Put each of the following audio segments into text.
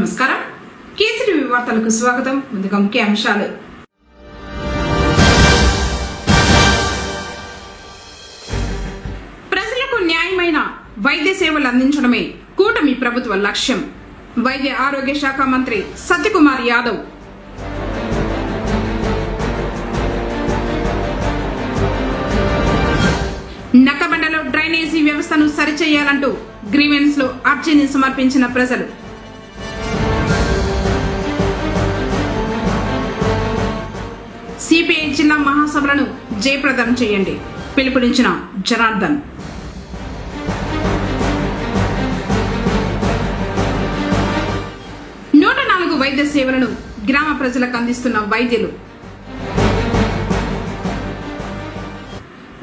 నమస్కారం కేసీటీవీ వార్తలకు స్వాగతం. ముందుగా ముఖ్య అంశాలు. ప్రజలకు న్యాయమైన వైద్య సేవలు అందించడమే కూటమి ప్రభుత్వ లక్ష్యం. వైద్య ఆరోగ్య శాఖ మంత్రి సత్యకుమార్ యాదవ్. నక్కబండలో డ్రైనేజీ వ్యవస్థను సరిచేయాలంటూ గ్రీవెన్స్ లో అర్జీని సమర్పించిన ప్రజలు. సిపిఐ జిల్లా మహాసభలను జయప్రదం చేయండి పిలుపునిచ్చిన జనార్దన్. వైద్య సేవలను గ్రామ ప్రజలకు అందిస్తున్న వైద్యులు.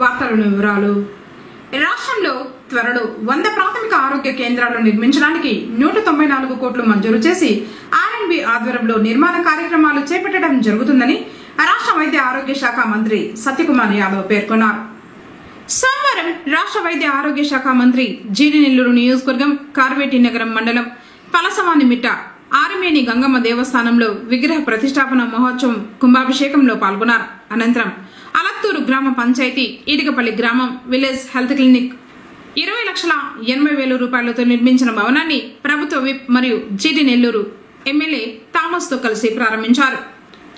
వార్తలను వివరాలు. రాష్ట్రంలో త్వరలో 100 ప్రాథమిక ఆరోగ్య కేంద్రాలు నిర్మించడానికి 194 కోట్లు మంజూరు చేసి ఆర్ఎండ్బి ఆధ్వర్యంలో నిర్మాణ కార్యక్రమాలు చేపట్టడం జరుగుతుందని రాష్ట్ర వైద్య ఆరోగ్య శాఖ మంత్రి సత్యకుమార్ యాదవ్ పేర్కొన్నారు. సోమవారం రాష్ట్ర వైద్య ఆరోగ్య శాఖ మంత్రి జీడి నెల్లూరు నియోజకవర్గం కార్వేటి నగరం మండలం పలసవానిమిట్ట ఆరమేని గంగమ్మ దేవస్థానంలో విగ్రహ ప్రతిష్టాపన మహోత్సవం కుంభాభిషేకంలో పాల్గొన్నారు. అనంతరం అలత్తూరు గ్రామ పంచాయతీ ఈడికపల్లి గ్రామం విలేజ్ హెల్త్ క్లినిక్ 20,80,000 రూపాయలతో నిర్మించిన భవనాన్ని ప్రభుత్వ విప్ మరియు జీడి నెల్లూరు ఎమ్మెల్యే థామస్ తో కలిసి ప్రారంభించారు.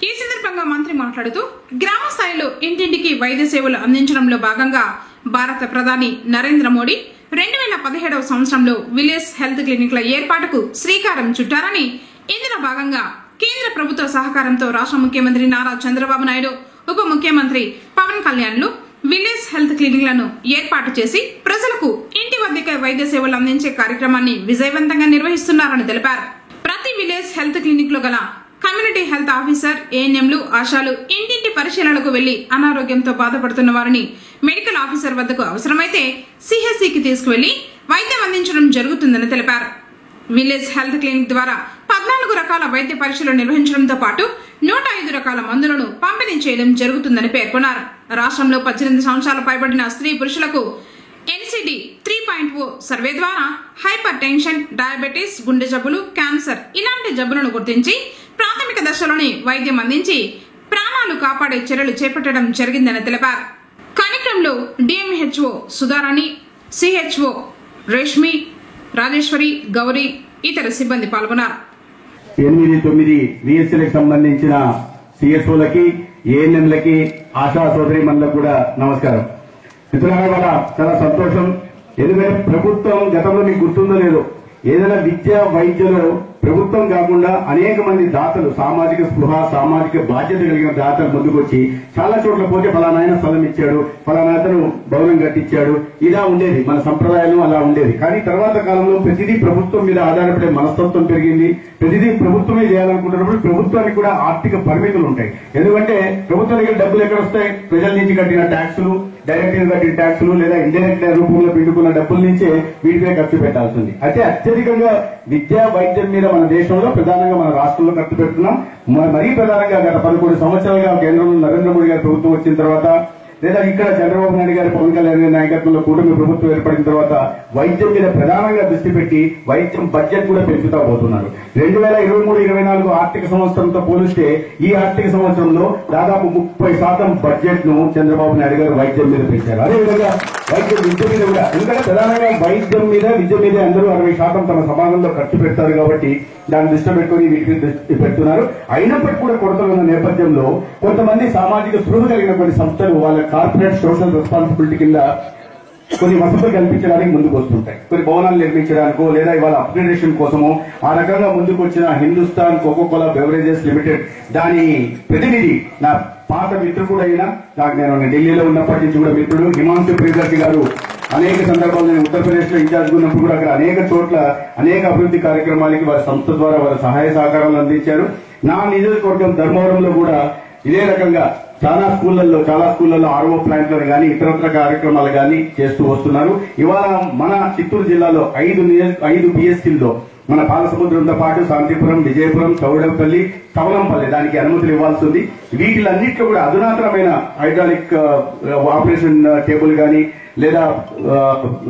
ఈ సందర్భంగా మంత్రి మాట్లాడుతూ గ్రామ స్థాయిలో ఇంటింటికి వైద్య సేవలు అందించడంలో భాగంగా భారత ప్రధాని నరేంద్ర మోడీ 2017వ సంవత్సరంలో విలేజ్ హెల్త్ క్లినిక్ల ఏర్పాటుకు శ్రీకారం చుట్టారని, ఇందులో భాగంగా కేంద్ర ప్రభుత్వ సహకారంతో రాష్ట్ర ముఖ్యమంత్రి నారా చంద్రబాబు నాయుడు, ఉప ముఖ్యమంత్రి పవన్ కళ్యాణ్లు విలేజ్ హెల్త్ క్లినిక్లను ఏర్పాటు చేసి ప్రజలకు ఇంటి వద్దకే వైద్య సేవలు అందించే కార్యక్రమాన్ని విజయవంతంగా నిర్వహిస్తున్నారని తెలిపారు. ప్రతి విలేజ్ హెల్త్ క్లినిక్ లో గల కమ్యూనిటీ హెల్త్ ఆఫీసర్, ఏఎన్ఎంలు, ఆశాలు ఇంటింటి పరిశీలనకు వెళ్లి అనారోగ్యంతో బాధపడుతున్న వారిని మెడికల్ ఆఫీసర్ వద్దకు అవసరమైతే సిహెచ్సికి తీసుకువెళ్లి వైద్యం అందించడం జరుగుతుందని తెలిపారు. విలేజ్ హెల్త్ క్లినిక్ ద్వారా 14 రకాల వైద్య పరీక్షలు నిర్వహించడంతో పాటు 105 రకాల మందులను పంపిణీ చేయడం జరుగుతుందని పేర్కొన్నారు. రాష్ట్రంలో 18 సంవత్సరాల పైబడిన స్త్రీ పురుషులకు ఎన్సిడి 3.0 సర్వే ద్వారా హైపర్ టెన్షన్, డయాబెటీస్, గుండె జబ్బులు, క్యాన్సర్ ఇలాంటి జబ్బులను గుర్తించి ప్రాథమిక దశలోనే వైద్యం అందించి ప్రాణాలు కాపాడే చర్యలు చేపట్టడం జరిగిందని తెలిపారు. కార్యక్రమంలో డిఎంహెచ్ఓ సుధారాణి, సిహెచ్ఓ రేష్మి, రాజేశ్వరి, గౌరీ ఇతర సిబ్బంది పాల్గొన్నారు. 8-9 విఎస్ఎల్కి సంబంధించిన సిఎస్ఓలకి, ఏఎన్ఎంలకి, ఆశా సోదరి మనులకు కూడా నమస్కారం. మిత్రులారా, చాలా సంతోషం. ఎందుకంటే ప్రభుత్వం గతంలో మీకు గుర్తుందో లేదో, ఏదైనా విద్య వైద్యులు ప్రభుత్వం కాకుండా అనేక మంది దాతలు, సామాజిక స్పృహ, సామాజిక బాధ్యత కలిగిన దాతలు ముందుకొచ్చి చాలా చోట్ల పోతే ఫలానాయన స్థలం ఇచ్చాడు, ఫలానాతను భవనం కట్టించాడు, ఇలా ఉండేది. మన సంప్రదాయాలు అలా ఉండేది. కానీ తర్వాత కాలంలో ప్రతిదీ ప్రభుత్వం మీద ఆధారపడే మనస్తత్వం పెరిగింది. ప్రతిదీ ప్రభుత్వమే చేయాలనుకుంటున్నప్పుడు ప్రభుత్వానికి కూడా ఆర్థిక పరిమితులు ఉంటాయి. ఎందుకంటే ప్రభుత్వం దగ్గర డబ్బులు ఎక్కడ వస్తాయి? ప్రజల నుంచి కట్టిన ట్యాక్సులు, డైరెక్ట్ గా కట్టిన ట్యాక్సులు లేదా ఇండైరెక్ట్ రూపంలో పిండుకున్న డబ్బుల నుంచే వీటిపై ఖర్చు పెట్టాల్సింది. అయితే అత్యధికంగా విద్యా వైద్యం మీద మన దేశంలో, ప్రధానంగా మన రాష్ట్రంలో ఖర్చు పెడుతున్నాం. మరీ ప్రధానంగా గత 11 సంవత్సరాలుగా కేంద్రంలో నరేంద్ర మోడీ గారి ప్రభుత్వం వచ్చిన తర్వాత, లేదా ఇక్కడ చంద్రబాబు నాయుడు గారి, పవన్ కళ్యాణ్ గారి నాయకత్వంలో కూటమి ప్రభుత్వం ఏర్పడిన తర్వాత వైద్యం మీద ప్రధానంగా దృష్టి పెట్టి వైద్యం బడ్జెట్ కూడా పెంచుతా పోతున్నారు. 2023-24 ఆర్థిక సంవత్సరంతో పోలిస్తే ఈ ఆర్థిక సంవత్సరంలో దాదాపు 30% బడ్జెట్ ను చంద్రబాబు నాయుడు గారు వైద్యం మీద పెంచారు. అదేవిధంగా వైద్యం, విద్య మీద కూడా. ఎందుకంటే ప్రధానంగా వైద్యం మీద, విద్య మీద అందరూ 60% తమ సమాజంలో ఖర్చు పెడతారు కాబట్టి దాన్ని దృష్టి పెట్టుకుని వీటికి దృష్టి పెడుతున్నారు. అయినప్పటికీ కూడా కొరతలు ఉన్న నేపథ్యంలో కొంతమంది సామాజిక స్పృహ కలిగిన కొన్ని సంస్థలు వాళ్ళ కార్పొరేట్ సోషల్ రెస్పాన్సిబిలిటీ కింద కొన్ని వసతులు కల్పించడానికి ముందుకు వస్తుంటాయి. కొన్ని భవనాలు నిర్మించడానికో లేదా ఇవాళ అప్గ్రేడేషన్ కోసమో ఆ రకంగా ముందుకు వచ్చిన హిందుస్థాన్ కోకోకోలా బెవరేజెస్ లిమిటెడ్ దాని ప్రతినిధి, నా పాత మిత్రుడు కూడా అయినా, నాకు నేను ఢిల్లీలో ఉన్నప్పటి నుంచి కూడా మిత్రుడు హిమాంశు ప్రియదర్శి గారు అనేక సందర్భాల్లో నేను ఉత్తరప్రదేశ్ లో ఇన్ఛార్జ్ ఉన్నప్పుడు కూడా అక్కడ అనేక చోట్ల అనేక అభివృద్ధి కార్యక్రమాలకి వారి సంస్థ ద్వారా వారి సహాయ సహకారాలు అందించారు. నా నియోజకవర్గం ధర్మవరంలో కూడా ఇదే రకంగా చాలా స్కూళ్లలో ఆర్ఓ ప్లాంట్లను గానీ ఇతరత్ర కార్యక్రమాలు గానీ చేస్తూ వస్తున్నారు. ఇవాళ మన చిత్తూరు జిల్లాలో 5 పిఎస్సీల్లో మన పాలసముద్రంతో పాటు శాంతిపురం, విజయపురం, చౌడపల్లి, తవలంపల్లి దానికి అనుమతులు ఇవ్వాల్సి ఉంది. వీటిలన్నింటిలో కూడా అధునాతనమైన హైడ్రాలిక్ ఆపరేషన్ టేబుల్ గానీ లేదా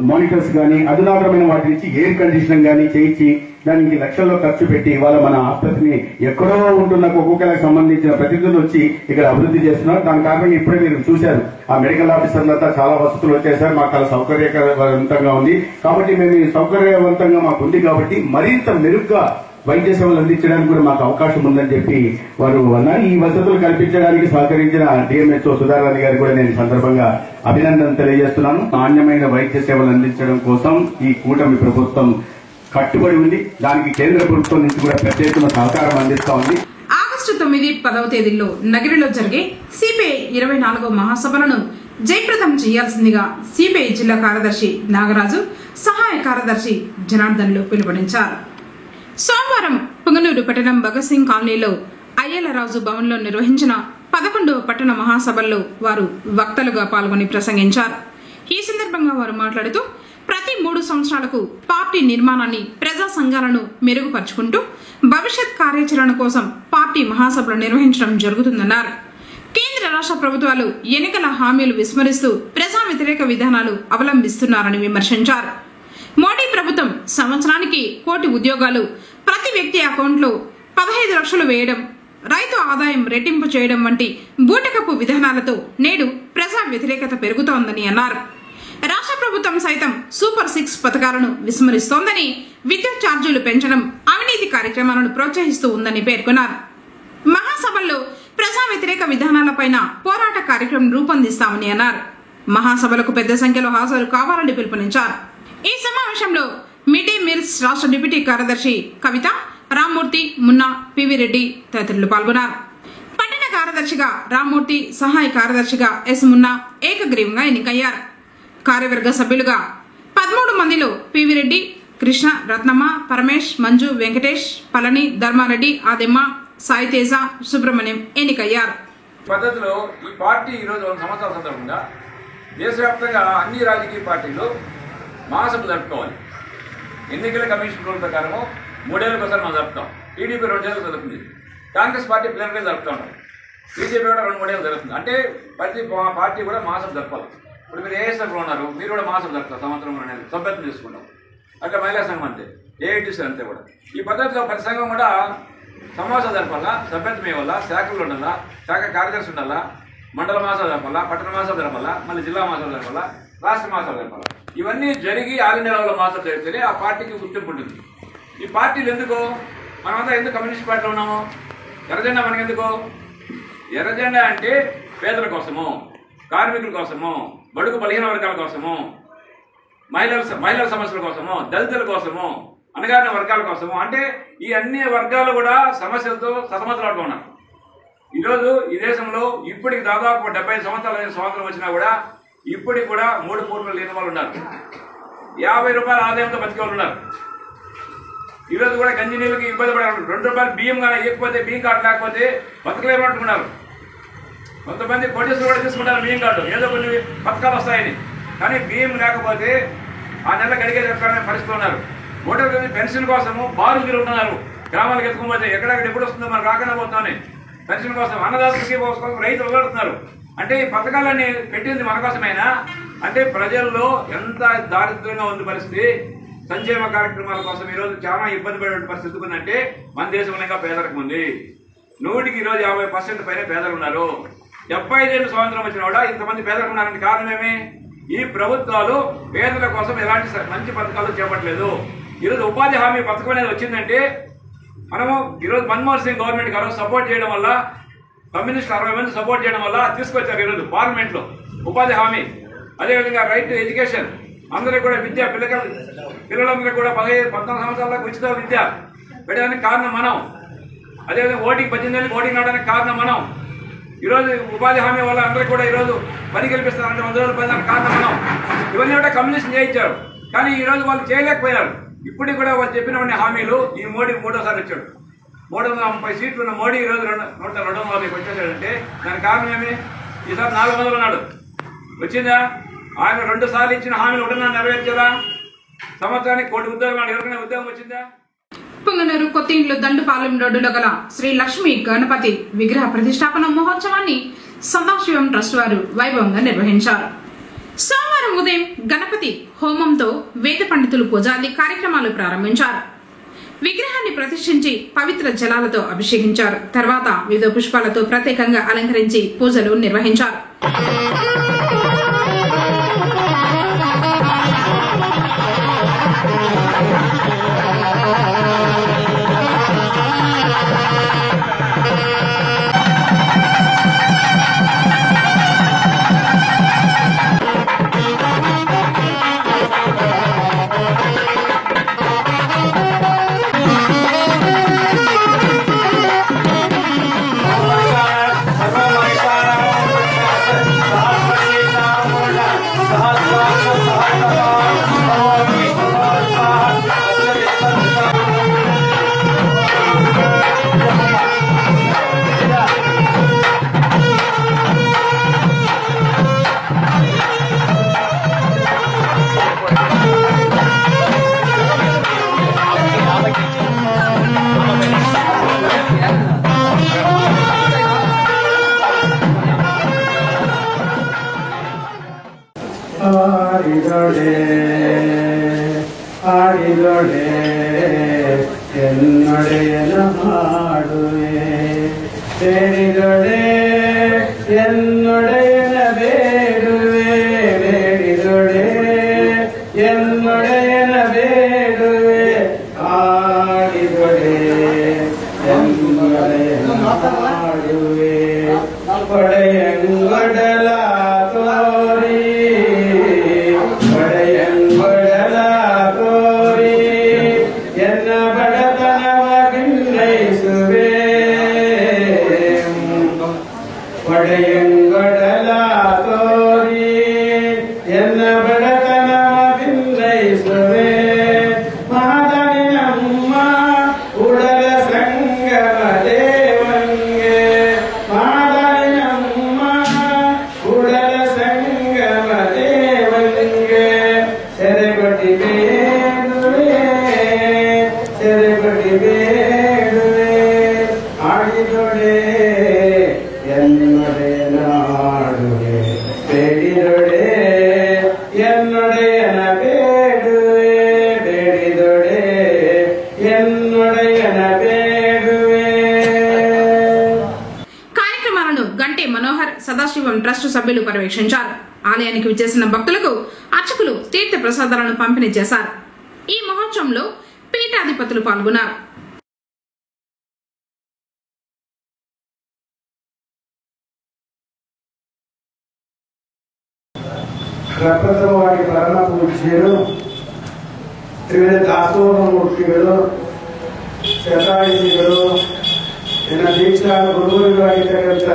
మానిటర్స్ కానీ అధునాతనమైన వాటి నుంచి ఎయిర్ కండిషనింగ్ కానీ చేయించి దానికి లక్షల్లో ఖర్చు పెట్టి ఇవాళ మన ఆసుపత్రిని ఎక్కడో ఉంటున్న ఒక్కొక్కరికి సంబంధించిన ప్రతినిధులు వచ్చి ఇక్కడ అభివృద్ధి చేస్తున్నారు. దాని కారణంగా ఇప్పుడే మీరు చూశారు, ఆ మెడికల్ ఆఫీసర్లంతా చాలా వసతులు వచ్చేసారు, మాకు చాలా సౌకర్యవంతంగా ఉంది. కాబట్టి మేము ఈ సౌకర్యవంతంగా మాకు ఉంది కాబట్టి మరింత మెరుగ్గా వైద్య సేవలు అందించడానికి కూడా మాకు అవకాశం ఉందని చెప్పి వారు అన్నారు. ఈ వసతులు కల్పించడానికి సహకరించిన డిఎంహెచ్ఓ సుధారాణి గారు కూడా నేను సందర్భంగా అభినందన తెలియజేస్తున్నాను. నాణ్యమైన వైద్య సేవలు అందించడం కోసం ఈ కూటమి ప్రభుత్వం కట్టుబడి ఉంది. దానికి కేంద్ర ప్రభుత్వం నుంచి కూడా ప్రత్యేకమైన సహకారం అందిస్తా ఉంది. ఆగస్టు 9, 10వ తేదీల్లో నగరిలో జరిగే సిపిఐ 24వ మహాసభలను జయప్రదం చేయాల్సిందిగా సిపిఐ జిల్లా కార్యదర్శి నాగరాజు, సహాయ కార్యదర్శి జనార్దన్లు పిలుపునిచ్చారు. సోమవారం పుంగనూరు పట్టణం భగత్ సింగ్ కాలనీలో అయ్యలరాజు భవన్లో నిర్వహించిన 11వ పట్టణ మహాసభల్లో వారు వక్తలుగా పాల్గొని ప్రసంగించారు. ఈ సందర్భంగా వారు మాట్లాడుతూ ప్రతి 3 సంవత్సరాలకు పార్టీ నిర్మాణాన్ని, ప్రజా సంఘాలను మెరుగుపరుచుకుంటూ భవిష్యత్ కార్యాచరణ కోసం పార్టీ మహాసభలు నిర్వహించడం జరుగుతుందన్నారు. కేంద్ర రాష్ట్ర ప్రభుత్వాలు ఎన్నికల హామీలు విస్మరిస్తూ ప్రజా వ్యతిరేక విధానాలు అవలంబిస్తున్నారని విమర్శించారు. మోడీ ప్రభుత్వం సంవత్సరానికి 1 కోటి ఉద్యోగాలు, ప్రతి వ్యక్తి అకౌంట్లో 15 లక్షలు వేయడం, రైతు ఆదాయం రెట్టింపు చేయడం వంటి బూటకపు విధానాలతో నేడు ప్రజా వ్యతిరేకత పెరుగుతోందని అన్నారు. రాష్ట్ర ప్రభుత్వం సైతం సూపర్ 6 పథకాలను విస్మరిస్తోందని, విద్యుత్ ఛార్జీలు పెంచడం, అవినీతి కార్యక్రమాలను ప్రోత్సహిస్తూ ఉందని పేర్కొన్నారు. మహాసభల్లో ప్రజా వ్యతిరేక విధానాలపైన పోరాట కార్యక్రమం రూపొందిస్తామని అన్నారు. మహాసభలకు పెద్ద సంఖ్యలో హాజరు కావాలని పిలుపునిచ్చారు. ఈ సమావేశంలో మిడ్ డే మీల్స్ రాష్ట్ర డిప్యూటీ కార్యదర్శి కవిత, రామ్మూర్తి, మున్నా, పివి రెడ్డి తదితరులు పాల్గొన్నారు. పట్టణ కార్యదర్శిగా రామ్మూర్తి, సహాయ కార్యదర్శిగా ఎస్ మున్నా ఏకగ్రీవంగా ఎన్నికయ్యారు. కార్యవర్గ సభ్యులుగా 13 మందిలో పివి రెడ్డి, కృష్ణ, రత్నమ్మ, పరమేష్, మంజు, వెంకటేష్, పళని, ధర్మారెడ్డి, ఆదెమ్మ, సాయి తేజ, సుబ్రహ్మణ్యం ఎన్నికయ్యారు. పద్ధతిలో ఈ పార్టీ ఈరోజు 100 సంవత్సరాల సందర్భంగా దేశవ్యాప్తంగా అన్ని రాజకీయ పార్టీలు మహాసభలు జరుపుకోవాలి. ఎన్నికల కమిషన్ రూల్ ప్రకారం 3 ఏళ్ళకి ఒకసారి మనం జరుపుతాం. టీడీపీ 2 ఏళ్ళు జరుగుతుంది, కాంగ్రెస్ పార్టీ ప్లేనరీ జరుపుతూ ఉంటాం, బీజేపీ కూడా 2-3 ఏళ్ళు జరుగుతుంది. అంటే ప్రతి పార్టీ కూడా మహాసభ జరపాలి. ఇప్పుడు మీరు ఏఎస్ఎఫ్లో ఉన్నారు, మీరు కూడా మహాసభ జరుపుతారు, సంవత్సరం 2 నెలలు సభ్యత్వం చేసుకుంటాం. అట్లా మహిళా సంఘం అంతే, ఏఐటీసీ అంతే. కూడా ఈ పద్ధతిలో ప్రతి సంఘం కూడా సమావేశాలు జరపాలా, సభ్యత్వం ఇవ్వాలా, శాఖలు ఉండాలా, శాఖ కార్యదర్శి ఉండాలా, మండల మహాసభ జరపాలా, పట్టణ మహాసభ జరపాలా, మళ్ళీ జిల్లా మహాసభ జరపాలా, రాష్ట్ర మహాసభ జరపాలా. ఇవన్నీ జరిగి ఆల్ ఇండియా లెవెల్లో మహాసభ జరిగితేనే ఆ పార్టీకి గుర్తింపు ఉంటుంది. ఈ పార్టీలు ఎందుకు, మనమంతా ఎందుకు కమ్యూనిస్ట్ పార్టీలో ఉన్నాము? ఎర్రజెండా మనకెందుకు? ఎర్రజెండా అంటే పేదల కోసము, కార్మికుల కోసము, బడుగు బలహీన వర్గాల కోసము, మహిళల సమస్యల కోసము, దళితుల కోసము, అణగారిన వర్గాల కోసము. అంటే ఈ అన్ని వర్గాలు కూడా సమస్యలతో సతమతలాడుతూ ఉన్నారు. ఈరోజు ఈ దేశంలో ఇప్పటికి దాదాపు 75 సంవత్సరాల స్వాతంత్రం వచ్చినా కూడా ఇప్పటికి కూడా 3 పూర్ణాలు లేని వాళ్ళు ఉన్నారు. 50 రూపాయల ఆదాయంతో బతికే వాళ్ళు ఉన్నారు. ఈరోజు కూడా గంజి నీళ్ళకి ఇబ్బంది పడారు. 2 రూపాయలు బియ్యం కానీ ఇవ్వకపోతే, బియ్యం కార్డు లేకపోతే బతకలేమంటున్నారు. కొంతమంది కోటేశ్వరు కూడా తీసుకుంటారు బియ్యం కార్డు, ఏదో కొన్ని పథకాలు వస్తాయని. కానీ బియ్యం లేకపోతే ఆ నెల గడిగే పరిస్థితులు ఉన్నారు. ఓటర్ పెన్షన్ కోసము బారులు తిరుగుతున్నారు. గ్రామాలకు ఎత్తుకుపోతే ఎక్కడెక్కడ ఎప్పుడు వస్తుందో మనకు రాకుండా పోతామని పెన్షన్ కోసం, అన్నదాతలకి కోసం రైతులు వెళ్ళాడుతున్నారు. అంటే ఈ పథకాలన్నీ పెట్టింది మన కోసమైనా? అంటే ప్రజల్లో ఎంత దారిద్ర్యంగా ఉంది పరిస్థితి. సంక్షేమ కార్యక్రమాల కోసం ఈరోజు చాలా ఇబ్బంది పడే పరిస్థితి ఉందంటే మన దేశంలో ఇంకా పేదరికం ఉంది. 100కి ఈరోజు 50% పైన పేదలు ఉన్నారు. 75 ఏళ్ళు స్వాతంత్రం వచ్చినా కూడా ఇంతమంది పేదలకు ఉన్నారంటే కారణమేమి? ఈ ప్రభుత్వాలు పేదల కోసం ఎలాంటి మంచి పథకాలు చేపట్టలేదు. ఈరోజు ఉపాధి హామీ పథకం అనేది వచ్చిందంటే మనము ఈరోజు మన్మోహన్ సింగ్ గవర్నమెంట్ గారు సపోర్ట్ చేయడం వల్ల, కమ్యూనిస్టులు 60 మంది సపోర్ట్ చేయడం వల్ల తీసుకొచ్చారు ఈరోజు పార్లమెంట్లో ఉపాధి హామీ. అదేవిధంగా రైట్ టు ఎడ్యుకేషన్, అందరికీ కూడా విద్య, పిల్లలందరికీ కూడా 14 సంవత్సరాలకు ఉచిత విద్య పెట్టడానికి కారణం మనం. అదేవిధంగా ఓటింగ్ 18 ఏళ్ళకి ఓటింగ్ రావడానికి కారణం మనం. ఈరోజు ఉపాధి హామీ వల్ల అందరికీ కూడా ఈరోజు పని కల్పిస్తారంటే 100 రోజులు పని కారణం మనం. ఇవన్నీ కూడా కమ్యూనిస్ట్ చేయించారు, కానీ ఈరోజు వాళ్ళు చేయలేకపోయారు. ఇప్పటికి కూడా వాళ్ళు చెప్పినవన్నీ హామీలు ఈ మోడీ 3వ వచ్చాడు. 330 సీట్లు ఉన్న మోడీ ఈరోజు 250కి వచ్చేసాడంటే దానికి కారణం ఏమి? ఈసారి 400 ఉన్నాడు. వచ్చిందా? ఆయన 2 సార్లు ఇచ్చిన హామీలు ఒకటి నెరవేర్చారా? సంవత్సరానికి 1 కోటి ఉద్యోగాలు ఎవరికైనా ఉద్యోగం వచ్చిందా? పుంగనూరు కొత్తిండ్లు దండుపాలెం రోడ్డులో గల శ్రీ లక్ష్మీ గణపతి విగ్రహ ప్రతిష్టాపన మహోత్సవాన్ని సదాశివం ట్రస్ట్ వారు వైభవంగా నిర్వహించారు. సోమవారం సోమవారం ఉదయం గణపతి హోమంతో వేద పండితులు పూజాది కార్యక్రమాలు ప్రారంభించారు. విగ్రహాన్ని ప్రతిష్ఠించి పవిత్ర జలాలతో అభిషేకించారు. తర్వాత వివిధ పుష్పాలతో ప్రత్యేకంగా అలంకరించి పూజలు నిర్వహించారు. ಆಡಿದೊಡೆ ಎನ್ನೊಡೆಯನ ಹಾಡುವೆ ಬೇಡಿದೊಡೆ ಎನ್ನೊಡೆಯನ ಬೇಡುವೆ ಬೇಡಿದೊಡೆ ಎನ್ನೊಡೆಯನ ಬೇಡುವೆ ಆಡಿದೊಡೆ ಎನ್ನೊಡೆಯನ ಹಾಡುವೆ ಒಡೆಯಂಗೊಡಲ ತೋರಿ సదాశివం ట్రస్ట్ సభ్యులు పర్యవేక్షించారు. ఆలయానికి విచ్చేసిన భక్తులకు అర్చకులు తీర్థ ప్రసాదాలను పంపిణీ చేశారు. ఈ మహోత్సవంలో పీఠాధిపతులు పాల్గొన్నారు. ಪ್ರಪ್ರಥಮವಾಗಿ ಪರಮ ಪೂಜ್ಯರು ತ್ರಿವಿಧ ದಾಸೋಹಮೂರ್ತಿಗಳು ಶತಾಯುಧಿಗಳು ನನ್ನ ದೀಕ್ಷಾ ಗುರುಗಳಿಗಾಗಿರ್ತಕ್ಕಂಥ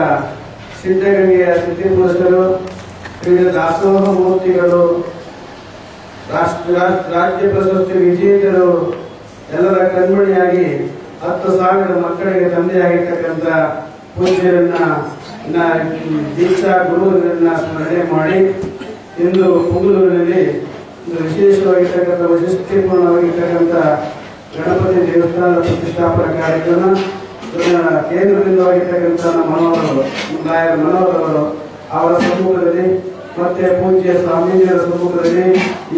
ಸಿದ್ಧಗಂಗೆಯ ಸಿದ್ಧಿಪುರುಷರು ವಿವಿಧ ದಾಸೋಹ ಮೂರ್ತಿಗಳು ರಾಜ್ಯ ಪ್ರಶಸ್ತಿ ವಿಜೇತರು ಎಲ್ಲರ ಕಣ್ಮಣಿಯಾಗಿ 10,000 ಮಕ್ಕಳಿಗೆ ತಂದೆಯಾಗಿರ್ತಕ್ಕಂಥ ಪೂಜ್ಯರನ್ನ ದೀಕ್ಷಾ ಗುರುಗಳನ್ನ ಸ್ಮರಣೆ ಮಾಡಿ ಇಂದು ಪುಂಗಲೂರಿನಲ್ಲಿ ವಿಶೇಷವಾಗಿರ್ತಕ್ಕಂಥ ವೈಶಿಷ್ಟ್ಯಪೂರ್ಣವಾಗಿರ್ತಕ್ಕಂಥ ಗಣಪತಿ ದೇವಸ್ಥಾನದ ಪ್ರತಿಷ್ಠಾಪನಾ ಕಾರ್ಯಕ್ರಮ ಕೇಂದ್ರದಿಂದವಾಗಿರ್ತಕ್ಕಂಥ ಮನೋಹರವರು ಅವರ ಸಮ್ಮುಖದಲ್ಲಿ ಮತ್ತೆ ಪೂಜ್ಯ ಸ್ವಾಮೀಜಿಯವರ ಸಮ್ಮುಖದಲ್ಲಿ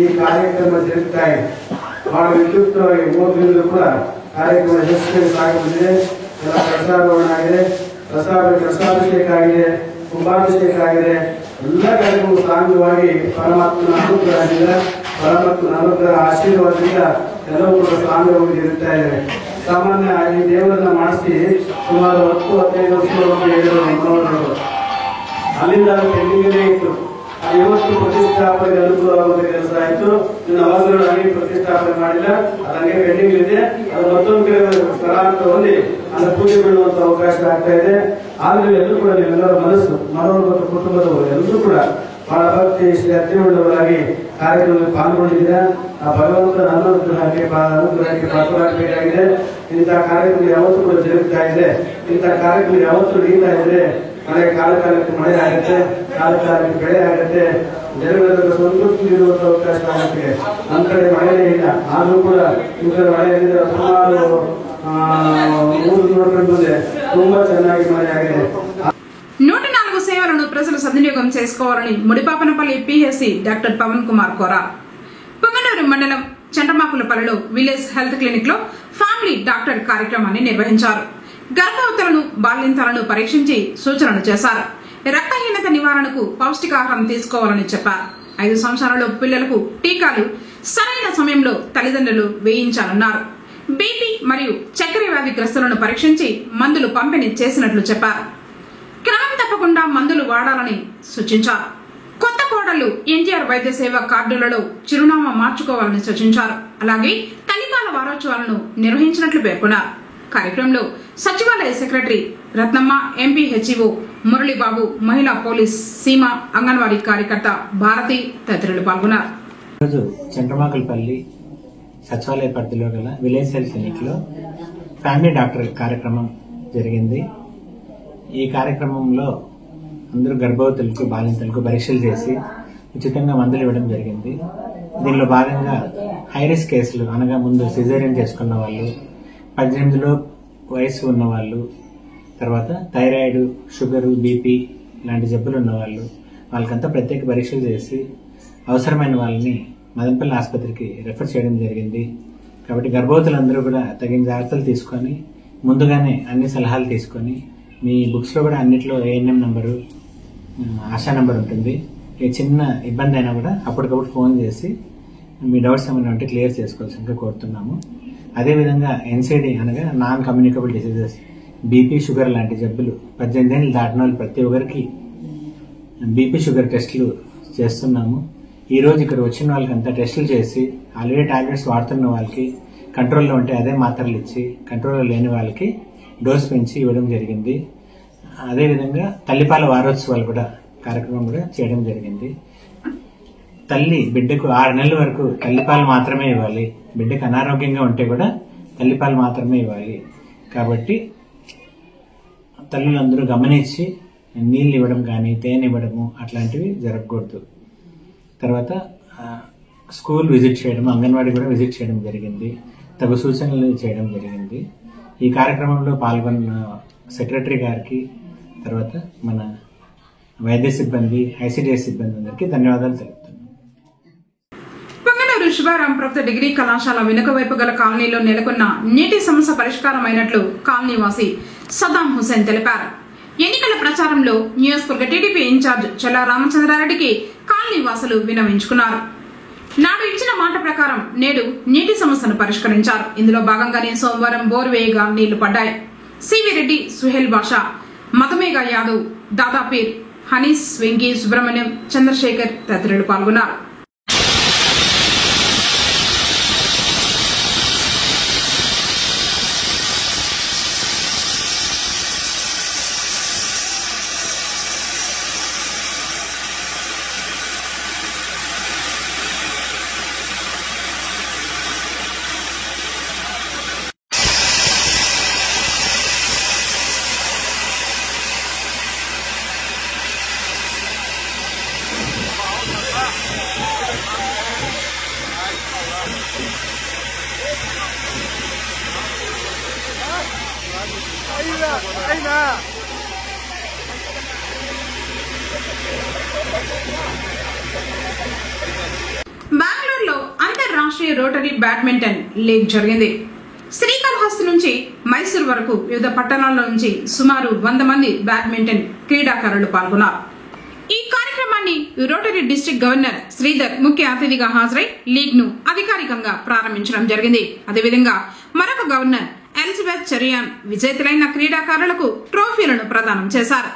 ಈ ಕಾರ್ಯಕ್ರಮ ಜರುಗುತ್ತಾ ಇದೆ. ಬಹಳ ವಿದ್ಯುಕ್ತವಾಗಿ 3 ದಿನಗಳು ಕೂಡ ಕಾರ್ಯಕ್ರಮ ಯಶಸ್ವಿಯಾಗಿ ಸಾಗಿ ಬಂದಿದೆ. ಎಲ್ಲ ಪ್ರಸಾರೋಹಣ ಆಗಿದೆ, ಪ್ರಸಾದಾಭಿಷೇಕ ಆಗಿದೆ, ಕುಂಭಾಭಿಷೇಕ ಆಗಿದೆ. ಎಲ್ಲ ಕಾರ್ಯಕ್ರಮಗಳು ಸಾಂಗವಾಗಿ ಪರಮಾತ್ಮನ ಅನುಗ್ರಹದಿಂದ ಪರಮಾತ್ಮನ ಅನುಗ್ರಹ ಆಶೀರ್ವಾದದಿಂದ ಎಲ್ಲವೂ ಕೂಡ ಸಾಂಗವಾಗಿ ಜರುಗುತ್ತಾ ಇದೆ. ಸಾಮಾನ್ಯ ಈ ದೇವರನ್ನ ಮಾಡಿಸಿ ಸುಮಾರು 10-15 ವರ್ಷಗಳು ಹೇಳಿದರು ಮನೋಹರವರು. ಅಲ್ಲಿಂದ ಪೆಂಡಿಂಗೇ ಇತ್ತು. ಇವತ್ತು ಪ್ರತಿಷ್ಠಾಪನೆಗೆ ಅನುಕೂಲವಾಗುವ ಕೆಲಸ ಆಯಿತು. ಇನ್ನು ಅವಾಗಲೂ ಹಾಗೆ ಪ್ರತಿಷ್ಠಾಪನೆ ಮಾಡಿಲ್ಲ, ಅದಂಗೆ ಪೆಂಡಿಂಗ್ ಇದೆ. ಅದು ಮತ್ತೊಂದು ಕಡೆ ಸ್ಥಳಾಂತರ ಹೊಂದಿ ಅದರ ಪೂಜೆ ಬೀಳುವಂತ ಅವಕಾಶ ಆಗ್ತಾ ಇದೆ. ಆದ್ರೆ ಎಲ್ಲರೂ ಕೂಡ ನೀವೆಲ್ಲರ ಮನಸ್ಸು ಮನೋಹರ ಮತ್ತು ಕುಟುಂಬದವರು ಎಲ್ಲರೂ ಕೂಡ ಬಹಳ ಭಕ್ತಿ ಶ್ರದ್ಧೆಯುಳ್ಳವರಾಗಿ ಕಾರ್ಯಕ್ರಮದಲ್ಲಿ ಪಾಲ್ಗೊಂಡಿದ್ದೀರಾ. ಆ ಭಗವಂತನ ಅನುಗ್ರಹಕ್ಕೆ ಪಾತ್ರರಾಗಬೇಕಾಗಿದೆ. ಇಂತಹ ಕಾರ್ಯಕ್ರಮ ಯಾವತ್ತೂ ಕೂಡ ಜರುಗುತ್ತಾ ಇದೆ. ಇಂತಹ ಕಾರ್ಯಕ್ರಮ ಯಾವತ್ತೂ ನಡೀತಾ ಇದ್ರೆ ಮಳೆ ಕಾಲಕ್ಕೆ ಮಳೆ ಆಗುತ್ತೆ, ಕಾಲಕ್ಕೆ ಬೆಳೆ ಆಗುತ್ತೆ, ಜನಗಳೆಲ್ಲ ಸಂತೃಪ್ತಿ ಇರುವಂತ ಅವಕಾಶ ಆಗುತ್ತೆ. ನಮ್ಮ ಕಡೆ ಮಳೆನೇ ಇಲ್ಲ, ಆದ್ರೂ ಕೂಡ ಈ ಕಡೆ ಮಳೆಯಿಂದ ಸುಮಾರು 3 ನೋಡ್ಕೊಂಡು ಬಂದೆ. ತುಂಬಾ ಚೆನ್ನಾಗಿ ಮಳೆ ಆಗಿದೆ. 104 సేవలను ప్రజలు సద్వినియోగం చేసుకోవాలని ముడిపాపనపల్లి పిహెసి డాక్టర్ పవన్ కుమార్ కోరారు. పొంగనూరు మండలం చంటమాకులపల్లిలో విలేజ్ హెల్త్ క్లినిక్ లో ఫ్యామిలీ డాక్టర్ కార్యక్రమాన్ని నిర్వహించారు. గర్భవతులను బాలింతలను పరీక్షించి సూచనలు చేశారు. రక్తహీనత నివారణకు పౌష్టికాహారం తీసుకోవాలని చెప్పారు. 5 సంవత్సరాల పిల్లలకు టీకాలు సరైన సమయంలో తల్లిదండ్రులు వేయించాలన్నారు. బీపీ మరియు చక్కెర వ్యాధిగ్రస్తులను పరీక్షించి మందులు పంపిణీ చేసినట్లు చెప్పారు. క్రమం తప్పకుండా మందులు వాడాలని సూచించారు. కొత్త కోడళ్లు ఎన్టీఆర్ వైద్య సేవ కార్డులలో చిరునామా మార్చుకోవాలని సూచించారు. అలాగే తల్లిపాల వారోత్సవాలను నిర్వహించినట్లు పేర్కొన్నారు. కార్యక్రమంలో సచివాలయ secretary Ratnamma, MP HEO Murali Babu, మహిళా పోలీస్ సీమ, అంగన్వాడీ కార్యకర్త భారతి తదితరులు పాల్గొన్నారు. ఈరోజు చంద్రమాకులపల్లి సచివాలయ పరిధిలో గల విలేజ్ హెల్త్ క్లినిక్ లో ఫ్యామిలీ డాక్టర్ కార్యక్రమం జరిగింది. ఈ కార్యక్రమంలో అందరూ గర్భవతులకు బాలింతలకు పరీక్షలు చేసి ఉచితంగా మందులు ఇవ్వడం జరిగింది. దీనిలో భాగంగా హై రిస్క్ కేసులు అనగా ముందు సిజేరియన్ చేసుకున్న వాళ్ళు, 18 వయసు ఉన్న వాళ్ళు, తర్వాత థైరాయిడ్, షుగర్, బీపీ లాంటి జబ్బులు ఉన్న వాళ్ళు, వాళ్ళకంతా ప్రత్యేక పరీక్షలు చేసి అవసరమైన వాళ్ళని మదనపల్లి ఆసుపత్రికి రెఫర్ చేయడం జరిగింది. కాబట్టి గర్భవతులందరూ కూడా తగిన జాగ్రత్తలు తీసుకొని ముందుగానే అన్ని సలహాలు తీసుకొని, మీ బుక్స్ లో కూడా అన్నిట్లో ఏఎన్ఎం నంబరు, ఆశా నంబర్ ఉంటుంది. ఏ చిన్న ఇబ్బంది అయినా కూడా అప్పటికప్పుడు ఫోన్ చేసి మీ డౌట్స్ ఏమైనా ఉంటే క్లియర్ చేసుకోవాల్సిందిగా కోరుతున్నాము. అదేవిధంగా ఎన్సీడీ అనగా non communicable diseases, BP, sugar లాంటి జబ్బులు 18 ఏళ్ళు దాటిన వాళ్ళు ప్రతి ఒక్కరికి బీపీ, షుగర్ టెస్టులు చేస్తున్నాము. ఈ రోజు ఇక్కడ వచ్చిన వాళ్ళకి అంతా టెస్టులు చేసి ఆల్రెడీ టాబ్లెట్స్ వాడుతున్న వాళ్ళకి కంట్రోల్లో ఉంటే అదే మాత్రలు ఇచ్చి, కంట్రోల్లో లేని వాళ్ళకి డోస్ పెంచి ఇవ్వడం జరిగింది. అదేవిధంగా తల్లిపాల వారోత్సవాలు కూడా కార్యక్రమం కూడా చేయడం జరిగింది. తల్లి బిడ్డకు 6 నెలల వరకు తల్లిపాలు మాత్రమే ఇవ్వాలి. బిడ్డకు అనారోగ్యంగా ఉంటే కూడా తల్లిపాలు మాత్రమే ఇవ్వాలి. కాబట్టి తల్లులందరూ గమనించి నీళ్ళు ఇవ్వడం కానీ, తేనె ఇవ్వడము అట్లాంటివి జరగకూడదు. తర్వాత స్కూల్ విజిట్ చేయడం, అంగన్వాడీ కూడా విజిట్ చేయడం జరిగింది. తగు సూచనలు చేయడం జరిగింది. ఈ కార్యక్రమంలో పాల్గొన్న సెక్రటరీ గారికి, తర్వాత మన వైద్య సిబ్బంది, ఐసిడిఎస్ సిబ్బంది అందరికీ ధన్యవాదాలు తెలుపుతున్నాను. పొంగనూరు శుభారాం ప్రభుత్వ డిగ్రీ కళాశాల వెనుక వైపు గల కాలనీలో నెలకొన్న నీటి సమస్య పరిష్కారం అయినట్లు కాలనీవాసి సద్దాం హుసేన్ తెలిపారు. ఎన్నికల ప్రచారంలో నియోజకవర్గ టీడీపీ ఇన్ఛార్జ్ చల్లా రామచంద్రారెడ్డికి కాలనీ వాసులు విన్నవించుకున్నారు. నాడు ఇచ్చిన మాట ప్రకారం నేడు నీటి సమస్యను పరిష్కరించారు. ఇందులో భాగంగానే సోమవారం బోర్వేయిగా నీళ్లు పడ్డాయి. సివి రెడ్డి, సుహేల్ బాషా, మధుమేఘ యాదవ్, దాదాపీర్, హనీస్, వెంకీ, సుబ్రహ్మణ్యం, చంద్రశేఖర్ తదితరులు పాల్గొన్నారు. బెంగళూరులో అంతర్రాష్ట్రీయ రోటరీ బ్యాడ్మింటన్ లీగ్ జరిగింది. శ్రీకాళహస్తి నుంచి మైసూర్ వరకు వివిధ పట్టణాల నుంచి సుమారు 100 మంది బ్యాడ్మింటన్ క్రీడాకారులు పాల్గొన్నారు. ఈ కార్యక్రమాన్ని రోటరీ డిస్ట్రిక్ట్ గవర్నర్ శ్రీధర్ ముఖ్య అతిథిగా హాజరై లీగ్ ను అధికారికంగా ప్రారంభించడం జరిగింది. అదేవిధంగా మరొక గవర్నర్ ఎలిజబెత్ చెరియాన్ విజేతలైన క్రీడాకారులకు ట్రోఫీలను ప్రదానం చేశారు.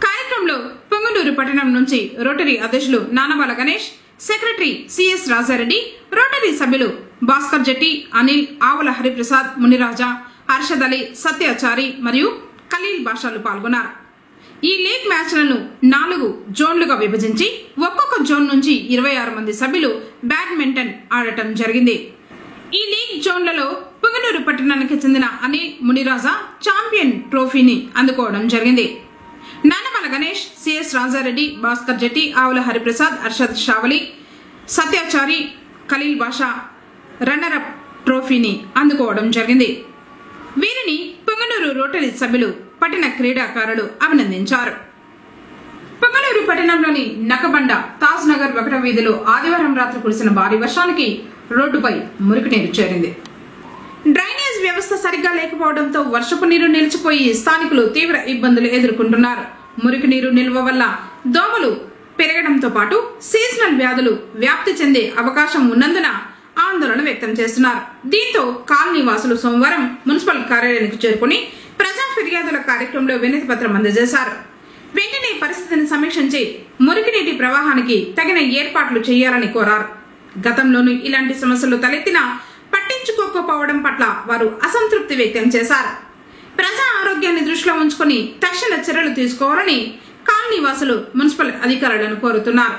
కార్యక్రమంలో పొంగనూరు పట్టణం నుంచి రోటరీ అధ్యక్షులు Nanabala Ganesh, secretary CS Rajareddy, rotary సభ్యులు భాస్కర్ జెట్టి, అనిల్, ఆవుల హరిప్రసాద్, మునిరాజా, హర్షద్ అలీ, సత్యాచారి మరియు ఖలీల్ బాషాలు పాల్గొన్నారు. ఈ లీగ్ మ్యాచ్లను 4 జోన్లుగా విభజించి ఒక్కొక్క జోన్ నుంచి 26 మంది సభ్యులు బ్యాడ్మింటన్ ఆడటం జరిగింది. ఈ లీగ్ జోన్లలో పొంగనూరు పట్టణానికి చెందిన అనిల్, మునిరాజా ఛాంపియన్ ట్రోఫీని అందుకోవడం జరిగింది. నానమల గణేష్, సిఎస్ రాజారెడ్డి, భాస్కర్ జెట్టి, ఆవుల హరిప్రసాద్, హర్షద్ షావలి, సత్యాచారి, ఖలీల్ బాషా రన్నరప్ ట్రోఫీని అందుకోవడం జరిగింది. వీరిని పొంగనూరు రోటరీ సభ్యులు, పట్టణ క్రీడాకారులు అభినందించారు. పొంగనూరు పట్టణంలోని నక్కబండ తాజ్ నగర్ 1వ వీధిలో ఆదివారం రాత్రి కురిసిన భారీ వర్షానికి రోడ్డుపై మురికి నీరు చేరింది. డ్రైనేజ్ వ్యవస్థ సరిగ్గా లేకపోవడంతో వర్షపు నీరు నిలిచిపోయి స్థానికులు తీవ్ర ఇబ్బందులు ఎదుర్కొంటున్నారు. మురికి నీరు నిల్వ వల్ల దోమలు పెరగడంతో పాటు సీజనల్ వ్యాధులు వ్యాప్తి చెందే అవకాశం ఉన్నందున ఆందోళన వ్యక్తం చేస్తున్నారు. దీంతో కాలనీ వాసులు సోమవారం మున్సిపల్ కార్యాలయానికి చేరుకుని ప్రజా ఫిర్యాదుల కార్యక్రమంలో వినతి పత్రం అందజేశారు. వెంటనే పరిస్థితిని సమీక్షించి మురికినీటి ప్రవాహానికి తగిన ఏర్పాట్లు చేయాలని కోరారు. గతంలోనూ ఇలాంటి సమస్యలు తలెత్తినా పట్టించుకోకపోవడం పట్ల వారు అసంతృప్తి వ్యక్తం చేశారు. ప్రజా ఆరోగ్యాన్ని దృష్టిలో ఉంచుకుని తక్షణ చర్యలు తీసుకోవాలని కాలనీ వాసులు మున్సిపల్ అధికారులను కోరుతున్నారు.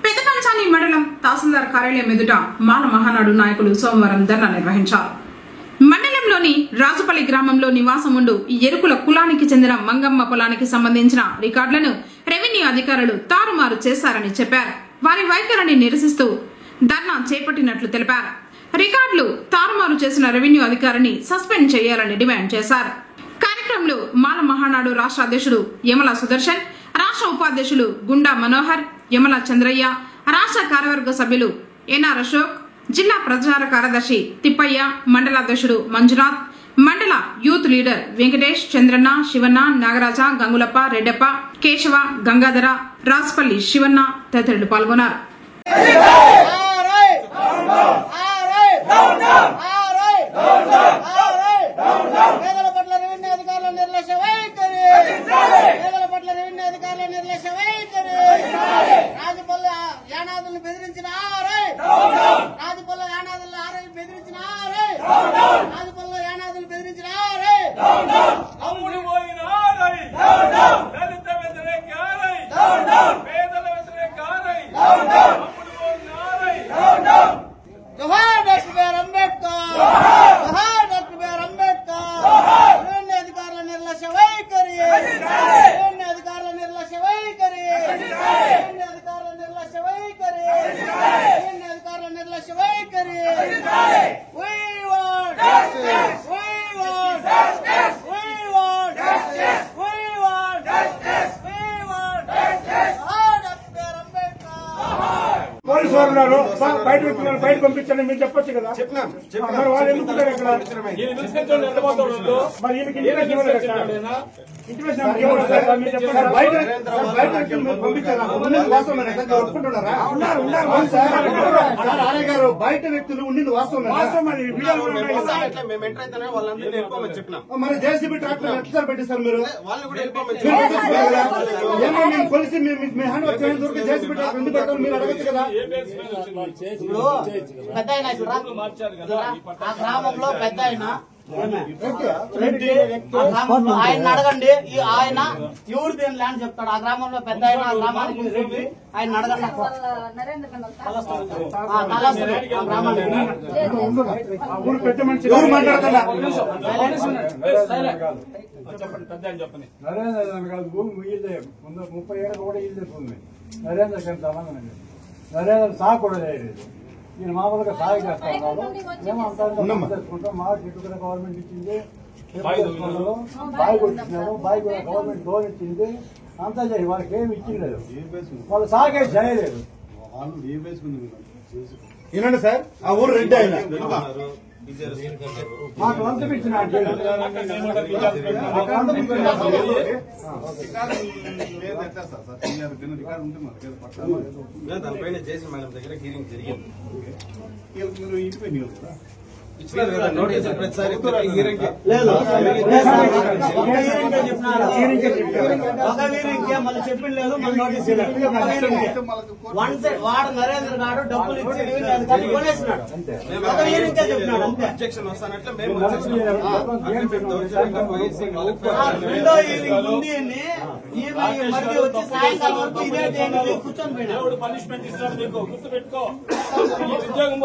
పెద్దపంచాని మండలం తహసీల్దార్ కార్యాలయం ఎదుట మాల మహానాడు నాయకులు సోమవారం ధర్నా నిర్వహించారు. మండలంలోని రాజుపల్లి గ్రామంలో నివాసం ఉంటూ ఎరుకుల కులానికి చెందిన మంగమ్మ పొలానికి సంబంధించిన రికార్డులను రెవెన్యూ అధికారులు తారుమారు చేశారని చెప్పారు. వారి వైఖరిని నిరసిస్తూ ధర్నా చేపట్టినట్లు తెలిపారు. రికార్డులు తారుమారు చేసిన రెవెన్యూ అధికారిని సస్పెండ్ చేయాలని డిమాండ్ చేశారు. కార్యక్రమంలో మాల మహానాడు రాష్ట్ర అధ్యక్షుడు యమల సుదర్శన్, రాష్ట్ర ఉపాధ్యక్షులు గుండా మనోహర్, యమల చంద్రయ్య, రాష్ట్ర కార్యవర్గ సభ్యులు ఎన్ఆర్ అశోక్, జిల్లా ప్రచార కార్యదర్శి తిప్పయ్య, మండలాధ్యక్షుడు మంజునాథ్, మండల యూత్ లీడర్ వెంకటేష్, చంద్రన్న, శివన్న, నాగరాజ, గంగులప్ప, రెడ్డప్ప, కేశవ, గంగాధర, రాజపల్లి శివన్న తదితరులు పాల్గొన్నారు. బయట వ్యక్తులను బయట పంపించండి మీరు చెప్పొచ్చు కదా. మరి వాళ్ళు ఎందుకుంటారు ఇక్కడ? మరి బయట వ్యక్తులు ఉండింది వాస్తవం. మరి జేసీబీ ట్రాక్టర్ ఎట్లా పెట్టిస్తారు మీరు? ఏమో మేము కొలిసి మీ హ్యాండ్ వర్క్ చేయడం దొరికి జేసీబీ ట్రాక్టర్ ఎందుకు పెట్టారు మీరు అడగచ్చు కదా. పెద్ద ఆ గ్రామంలో పెద్ద ఆయన అడగండి. ఆయన ఎవరు దేని ల్యాండ్ చెప్తాడు. ఆ గ్రామంలో పెద్ద ఆయన ఆ గ్రామానికి ఆయన అడగండి. పెద్ద మనిషి ఎవరు మాట్లాడతారా? నరేంద్ర కాదు భూమి ముందు 30 ఏళ్ళు కూడా ఇల్లు ఉంది. నరేంద్ర కంటే సంబంధం నరేంద్ర సాగు కూడా చేయలేదు. ఈయన మామూలుగా సాగు చేస్తా ఉన్నాడు. ఏమంటారు మా చెట్టు కూడా గవర్నమెంట్ ఇచ్చింది, బావి కొట్టించినాడు, బావి కూడా గవర్నమెంట్ లోన్ ఇచ్చింది. అంతా చేసి వాళ్ళకి ఏమి ఇచ్చింది, వాళ్ళు సాగే చేయలేదు. వినండి సార్, ఆ ఊరు రెడ్డి ఆయన మాకు వంతం ఇచ్చిన దానిపైన జేసీ మేడం దగ్గర హీరింగ్ జరిగింది. ప్రతిసారి చెప్పిండలేదు. వాడు నరేంద్ర గారు డబ్బులు ఇచ్చి కొనేసినాడు. అబ్జెక్షన్ వస్తానంటే మేము రెండో హీరింగ్ ఉంది అని వచ్చి సాయంకాలం వరకు ఇదే కూర్చొని పోయినాడు. పనిష్మెంట్ ఇస్తాడు. గుర్తు పెట్టుకో, ఉద్యోగం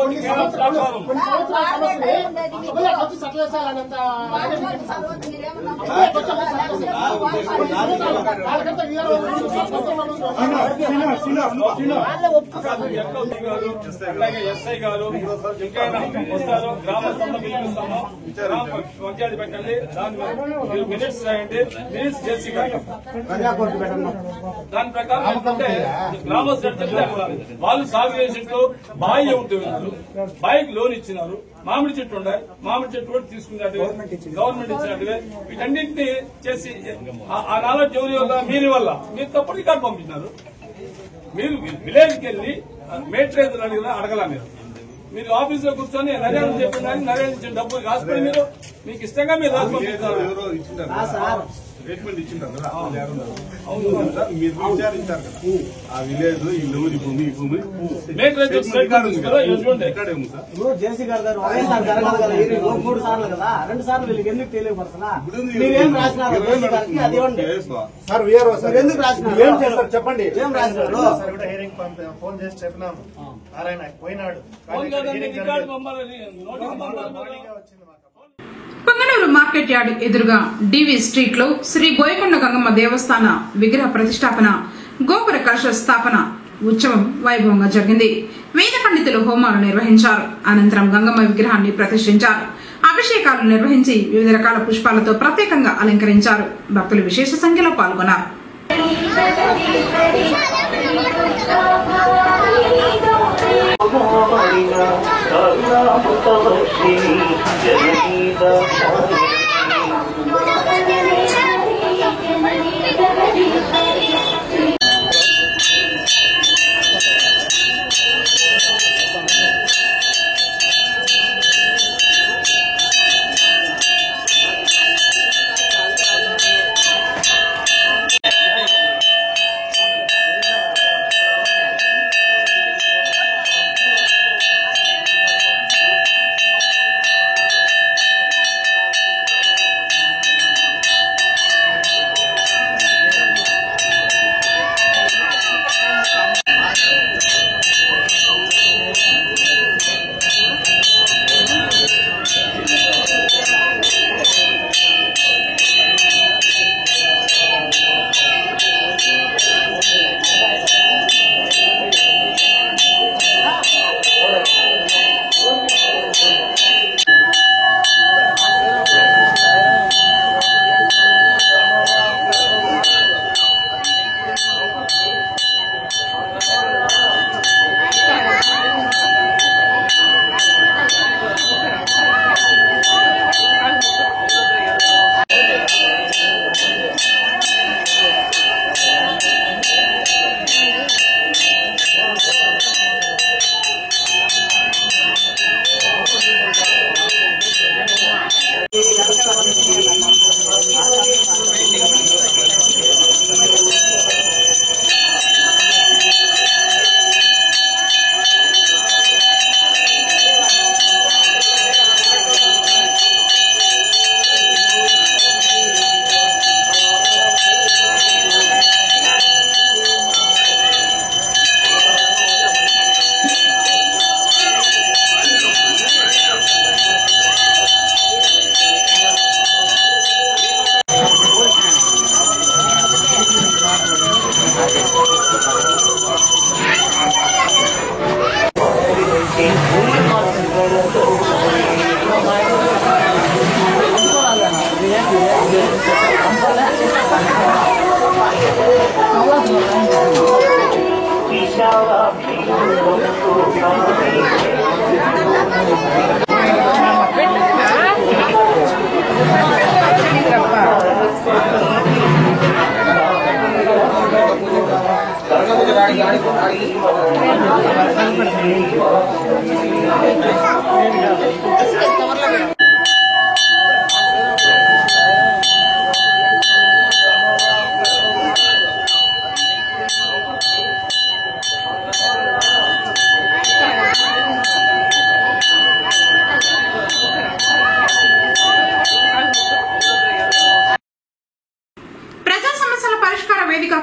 ఎస్ఐ గారు ఇంకైనా వస్తారు, గ్రామస్తులను పిలిపిస్తాము, పంచాయతీ పెట్టండి, దాని మీరు మినిట్స్ రాయండి, మినిట్స్ చేసి దాని ప్రకారం గ్రామస్తులు వాళ్ళు సాగు చేసినట్లు బాయి అవుతున్నారు, బాయికి లోన్ ఇచ్చినారు, మామిడి చెట్టు ఉండే మామిడి చెట్టు కూడా తీసుకున్నట్టు గవర్నమెంట్ ఇచ్చినట్టుగా వీటన్నింటినీ చేసి ఆ నాలెడ్జ్ ఎవరి వల్ల మీరి వల్ల మీరు తప్పుడు రికార్డు పంపించినారు. మీరు విలేజ్కి వెళ్లి మేట్రేజ్ అడగల మీరు ఆఫీస్ లో కూర్చొని నరేంద్ర చెప్పిన నరేంద్ర డబ్బులు కాసుకొని మీరు మీకు ఇష్టంగా మీరు రాసి పంపిస్తారు. ట్రీట్మెంట్ ఇచ్చింటారు కదా, మీరు విచారించారు కదా ఆ విలేజ్ ఈ ఊరి భూమి ఈ భూమి జేసీ గారు ఒకేసారి జరగదు కదా, 3 సార్లు కదా, 2 సార్లు వీళ్ళకి ఎందుకు తెలియపడుతున్నా మీరేం రాసినారు అది ఇవ్వండి సార్ వీఆర్ఓ సార్ ఎందుకు రాసినారు ఏం చేస్తారు చెప్పండి, ఏం రాసినారు ఫోన్ చేసి చెప్పినాము నారాయణ పోయినాడు. పొంగనూరు మార్కెట్ యార్డ్ ఎదురుగా డివి స్ట్రీట్ లో శ్రీ గోయకొండ గంగమ్మ దేవస్థాన విగ్రహ ప్రతిష్టాపన, గోపుర కలశ స్థాపన ఉత్సవం వైభవంగా జరిగింది. వేద పండితులు హోమాలు నిర్వహించారు. అనంతరం గంగమ్మ విగ్రహాన్ని ప్రతిష్ఠించారు. అభిషేకాలు నిర్వహించి వివిధ రకాల పుష్పాలతో ప్రత్యేకంగా అలంకరించారు. భక్తులు విశేష సంఖ్యలో పాల్గొన్నారు.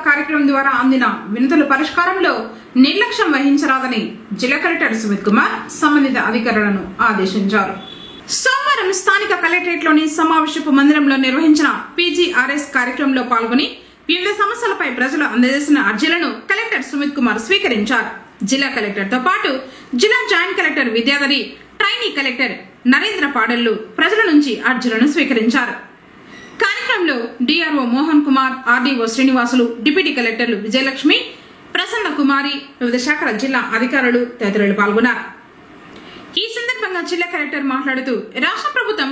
కార్యక్రమం ద్వారా అందిన వినతుల పరిష్కారంలో నిర్లక్ష్యం వహించరాదని జిల్లా కలెక్టర్ సుమిత్ కుమార్ సంబంధిత అధికారులను ఆదేశించారు. సోమవారం స్థానిక కలెక్టరేట్లోని సమావేశపు మందిరంలో నిర్వహించిన పీజీఆర్ఎస్ కార్యక్రమంలో పాల్గొని వివిధ సమస్యలపై ప్రజలు అందజేసిన అర్జీలను కలెక్టర్ సుమిత్ కుమార్ స్వీకరించారు. జిల్లా కలెక్టర్ తో పాటు జిల్లా joint collector Vidyadhari, trainee collector Narendra Padallu ప్రజల నుంచి అర్జీలను స్వీకరించారు. కార్యక్రమంలో DRO Mohan Kumar, RDO Srinivasulu, deputy కలెక్టర్లు విజయలక్ష్మి, ప్రసన్న కుమారి, వివిధ శాఖల జిల్లా అధికారులు తదితరులు పాల్గొన్నారు. ఈ సందర్భంగా జిల్లా కలెక్టర్ మాట్లాడుతూ రాష్ట్ర ప్రభుత్వం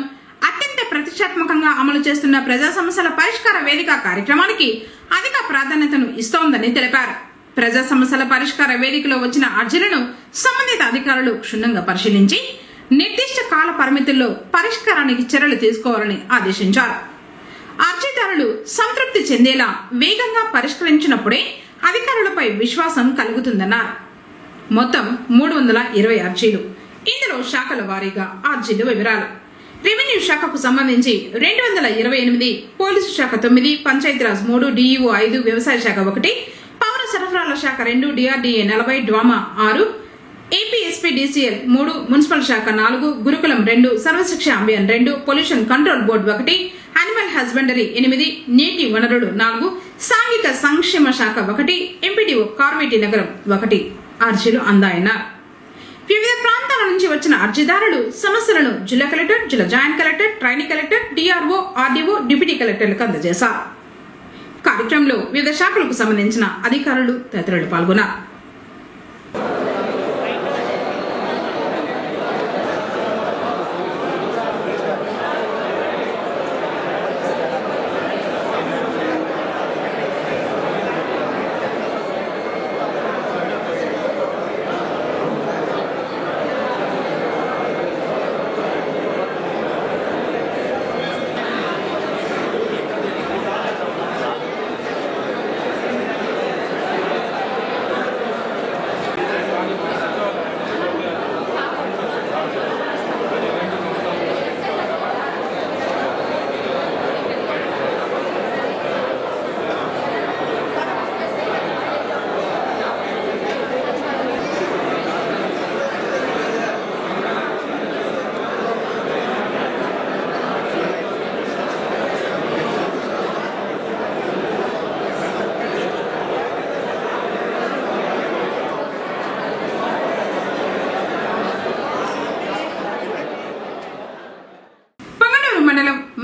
అత్యంత ప్రతిష్టాత్మకంగా అమలు చేస్తున్న ప్రజా సమస్యల పరిష్కార వేదిక కార్యక్రమానికి అధిక ప్రాధాన్యతను ఇస్తోందని తెలిపారు. ప్రజా సమస్యల పరిష్కార వేదికలో వచ్చిన అర్జీలను సంబంధిత అధికారులు క్షుణ్ణంగా పరిశీలించి నిర్దిష్ట కాల పరిమితుల్లో పరిష్కారానికి చర్యలు తీసుకోవాలని ఆదేశించారు. అర్జీదారులు సంతృప్తి చెందేలా వేగంగా పరిష్కరించినప్పుడే అధికారులపై విశ్వాసం కలుగుతుందన్నారు. మొత్తం 320 అర్జీలు. ఇందులో శాఖల వారీగా అర్జీల వివరాలు: రెవెన్యూ శాఖకు సంబంధించి 228, పోలీసు శాఖ 9, పంచాయతీరాజ్ 3, డిఈఓ 5, వ్యవసాయ శాఖ 1, పౌర సరఫరాల శాఖ 2, డిఆర్డీఏ 40, డ్వామా 6, ఏపీఎస్పీడీసీఎల్ 3, మున్సిపల్ శాఖ 4, గురుకులం 2, Sarva Shiksha Abhiyan 2, pollution control board 1, animal husbandry 8, నీటి వనరులు 4, సాంఘిక సంక్షేమ శాఖ 1, ఎంపీడీఓ కార్వేటి నగరం 1 అర్జీలు అందాయన్నారు. వివిధ ప్రాంతాల నుంచి వచ్చిన అర్జీదారులు సమస్యలను జిల్లా కలెక్టర్, జిల్లా joint collector, trainee collector, DRO, RDO, deputy కలెక్టర్లకు అందజేశారు. కార్యక్రమంలో వివిధ శాఖలకు సంబంధించిన అధికారులు తదితరులు పాల్గొన్నారు.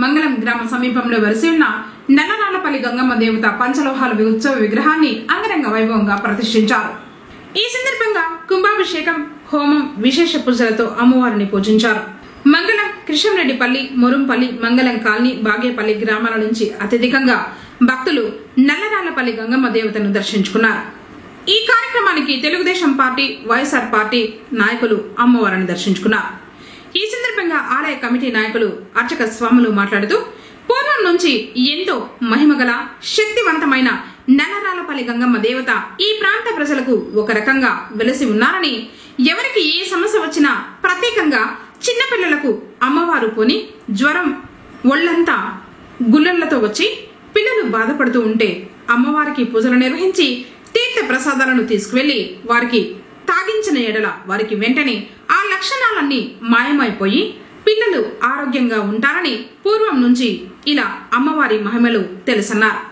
మంగళం గ్రామ సమీపంలో వెలిసి ఉన్న నల్లరాళ్లపల్లి గంగమ్మ దేవత పంచలోహాల ఉత్సవ విగ్రహాన్ని అంగరంగ వైభవంగా ప్రతిష్ఠించారు. ఈ సందర్భంగా కుంభాభిషేకం, హోమం, విశేష పూజలతో అమ్మవారిని పూజించారు. మంగళం, కృష్ణరెడ్డిపల్లి, మొరంపల్లి, మంగళం కాలనీ, బాగేపల్లి గ్రామాల నుంచి అత్యధికంగా భక్తులు నల్లరాళ్లపల్లి గంగమ్మ దేవతను దర్శించుకున్నారు. ఈ కార్యక్రమానికి తెలుగుదేశం పార్టీ, వైఎస్ఆర్ పార్టీ నాయకులు అమ్మవారిని దర్శించుకున్నారు. ఈ సందర్భంగా ఆలయ కమిటీ నాయకులు, అర్చక స్వాములు మాట్లాడుతూ పూర్వం నుంచి ఎంతో మహిమగల శక్తివంతమైన నల్లరాళ్లపల్లి గంగమ్మ దేవత ఈ ప్రాంత ప్రజలకు ఒక రకంగా వెలసి ఉన్నారని, ఎవరికి ఏ సమస్య వచ్చినా ప్రత్యేకంగా చిన్నపిల్లలకు అమ్మవారు పోని జ్వరం, ఒళ్లంతా గుల్లలతో వచ్చి పిల్లలు బాధపడుతూ ఉంటే అమ్మవారికి పూజలు నిర్వహించి తీర్థ ప్రసాదాలను తీసుకువెళ్లి వారికి తాగించిన ఎడల వారికి వెంటనే ఆ లక్షణాలన్నీ మాయమైపోయి పిల్లలు ఆరోగ్యంగా ఉంటారని పూర్వం నుంచి ఇలా అమ్మవారి మహిమలు తెలుసన్నారు.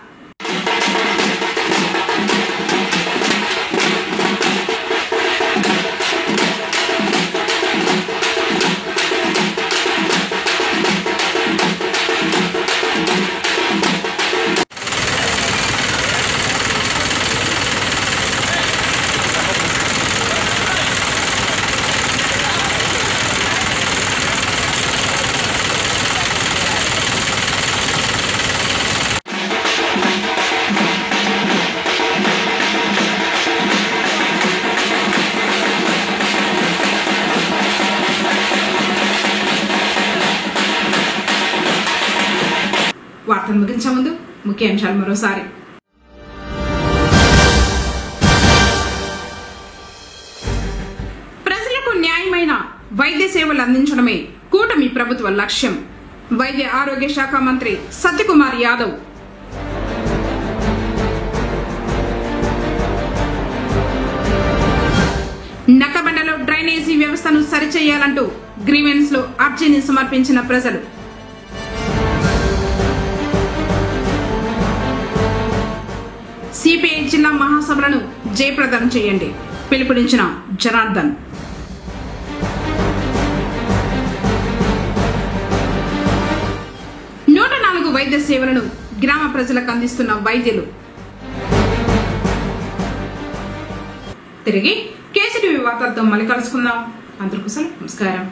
వార్తలు ముగించే ముందు ముఖ్యాంశాలు మరోసారి. ప్రజలకు న్యాయమైన వైద్య సేవలు అందించడమే కూటమి ప్రభుత్వ లక్ష్యం. వైద్య ఆరోగ్య శాఖ మంత్రి సత్యకుమార్ యాదవ్. నక్కబండలో డ్రైనేజీ వ్యవస్థను సరిచేయాలంటూ గ్రీవెన్స్ లో అర్జీని సమర్పించిన ప్రజలు. సిపిఐ జిల్లా మహాసభలను జయప్రదం చేయండి పిలుపునిచ్చిన జనార్దన్. వైద్య సేవలను గ్రామ ప్రజలకు అందిస్తున్న వైద్యులు. తిరిగి కేసీటీవీ వార్తలతో మళ్ళీ కలుసుకుందాం. అందరికీ నమస్కారం.